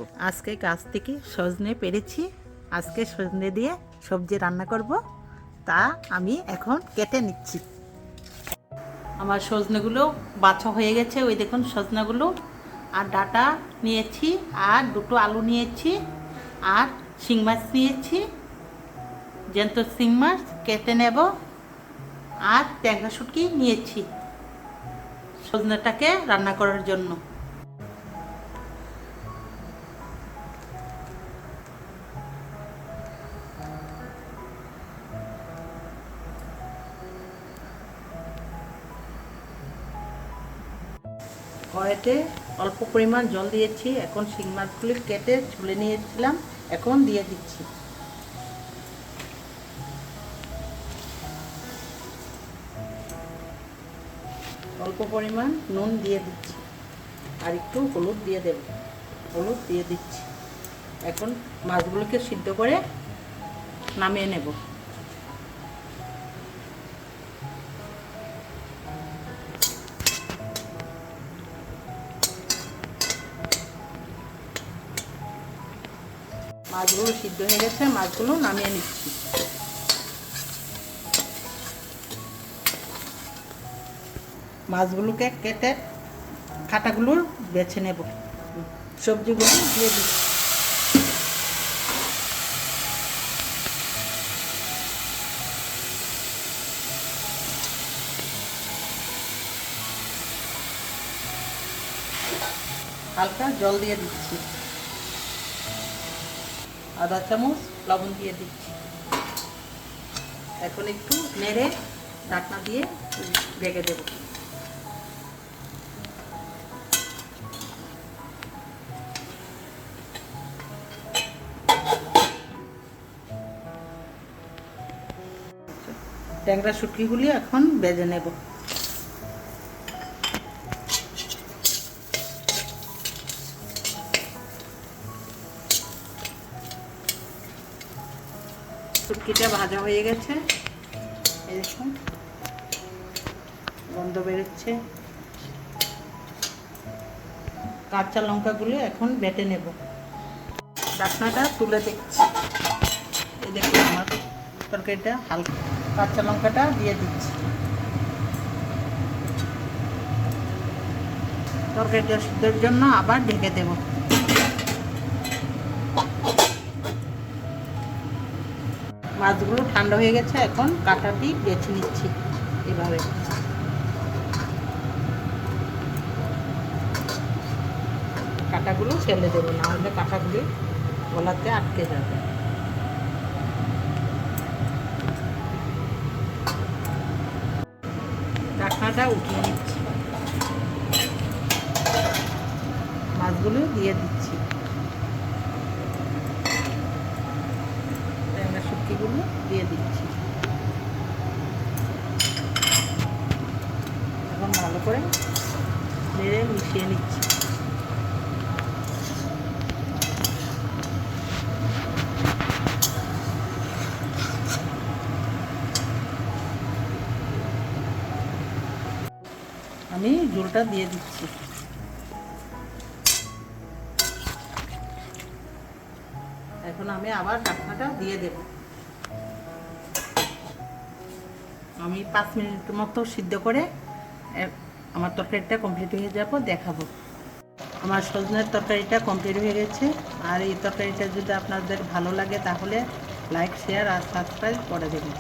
থাকো। আজকে গাছ থেকে সজনে পেরেছি, আজকে সজনে দিয়ে সবজি রান্না করব, তা আমি এখন কেটে নিচ্ছি। আমার সজনেগুলো বাছা হয়ে গেছে, ওই দেখুন সজনেগুলো। আর ডাটা নিয়েছি, আর দুটো আলু নিয়েছি, আর শিং মাছ নিয়েছি, জ্যান্ত শিং মাছ কেটে নেব, আর ট্যাংরা শুটকি নিয়েছি সজনেটাকে রান্না করার জন্য। কড়াইতে অল্প পরিমাণ জল দিয়েছি, এখন শিং মাছগুলি কেটে ছুলে নিয়েছিলাম, এখন দিয়ে দিচ্ছি। অল্প পরিমাণ নুন দিয়ে দিচ্ছি, আর একটু হলুদ দিয়ে দেব, হলুদ দিয়ে দিচ্ছি। এখন মাছগুলোকে সিদ্ধ করে নামিয়ে নেব। মাছগুলো সিদ্ধ হয়ে গেছে, মাছগুলো নামিয়ে নিচ্ছি। মাছগুলোকে কেটে কাঁটাগুলো বেছে নেব, সবজিগুলো দিয়ে দিচ্ছি। হালকা জল দিয়ে দিচ্ছি, আধা চামচ লবণ দিয়ে দিচ্ছি। এখন একটু নেড়ে ঢাকনা দিয়ে ঢেকে দেব। ট্যাংরা শুটকিগুলি এখন ভেজে নেব। শুটকিটা ভাজা হয়ে গেছে, এই দেখুন গন্ধ বেরোচ্ছে। কাঁচা লঙ্কাগুলো এখন বেটে নেব। ঢাকনাটা তুলে দেখছি, এই দেখুন আমার তরকারিটা হালকা। কাঁচা লঙ্কাটা দিয়ে দিচ্ছি। তরকারিটা সিদ্ধের জন্য আবার ঢেকে দেব। মাছগুলো ঠান্ডা হয়ে গেছে, এখন কাঁটাটি বেছে নিচ্ছি এভাবে। কাঁটাগুলো ফেলে দেবো, না হলে কাঁটাগুলি গলাতে আটকে যাবে। ঢাকনাটা উঠিয়ে নিচ্ছি, মাছগুলো দিয়ে দিচ্ছি, ট্যাংরা শুটকিগুলো দিয়ে দিচ্ছি। এখন ভালো করে নেড়ে মিশিয়ে নিচ্ছি। আমি ঝোলটা দিয়ে দিচ্ছি। এখন আমি আবার ঢাকনাটা দিয়ে দেব। আমি 5 মিনিট মতো সিদ্ধ করে আমার তরকারিটা কমপ্লিট হয়ে যাব, দেখাবো। আমার সজনের তরকারিটা কমপ্লিট হয়ে গেছে। আর এই তরকারিটা যদি আপনাদের ভালো লাগে তাহলে লাইক, শেয়ার আর সাবস্ক্রাইব করে দেবেন।